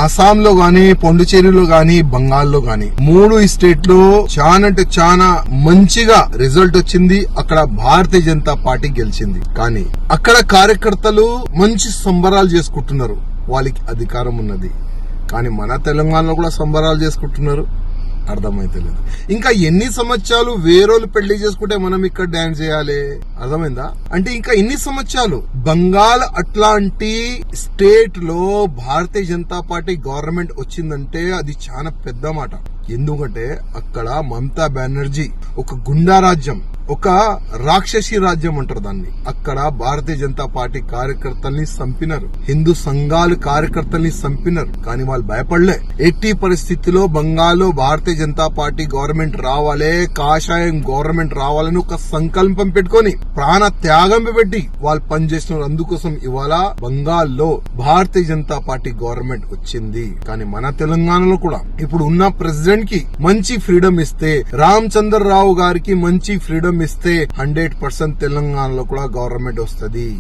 ఆసాంలో గాని, పాండిచేరిలో గాని, బంగాల్లో గాని 3 స్టేట్ లో చాలా అంటే చాలా మంచిగా రిజల్ట్ వచ్చింది. అక్కడ భారతీయ జనతా పార్టీ గెలిచింది. కానీ అక్కడ కార్యకర్తలు మంచి సంబరాలు చేసుకుంటున్నారు, వాళ్ళకి అధికారం ఉన్నది. కానీ మన తెలంగాణలో కూడా సంబరాలు చేసుకుంటున్నారు, అర్థమైతలేదు. ఇంకా ఎన్ని సంవత్సరాలు వేరేలు పెళ్లి చేసుకుంటే మనం ఇక్కడ డాన్స్ చేయాలి, అర్థమైందా? అంటే ఇంకా ఎన్ని సంవత్సరాలు? బంగాల్ అట్లాంటి స్టేట్ లో భారతీయ జనతా పార్టీ గవర్నమెంట్ వచ్చిందంటే అది చాలా పెద్ద మాట. ఎందుకంటే అక్కడ మమతా బెనర్జీ ఒక గుండా రాజ్యం, ఒక రాక్షసి రాజ్యం అంటారు దాన్ని. అక్కడ భారతీయ జనతా పార్టీ కార్యకర్తల్ని చంపినారు, హిందూ సంఘాలు కార్యకర్తల్ని చంపినారు. కానీ వాళ్ళు భయపడలే. ఎట్టి పరిస్థితిలో బంగాల్లో భారతీయ జనతా పార్టీ గవర్నమెంట్ రావాలే, కాషాయం గవర్నమెంట్ రావాలని ఒక సంకల్పం పెట్టుకొని ప్రాణ త్యాగం పెట్టి వాళ్ళు పనిచేస్తున్నారు. అందుకోసం ఇవాళ బంగాల్లో భారతీయ జనతా పార్టీ గవర్నమెంట్ వచ్చింది. కానీ మన తెలంగాణలో కూడా ఇప్పుడు ఉన్న ప్రెసిడెంట్ కి మంచి ఫ్రీడమ్ ఇస్తే, రామచంద్రరావు గారికి మంచి ఫ్రీడమ్ ఇస్తే 100% తెలంగాణలో కూడా గవర్నమెంట్ వస్తుంది.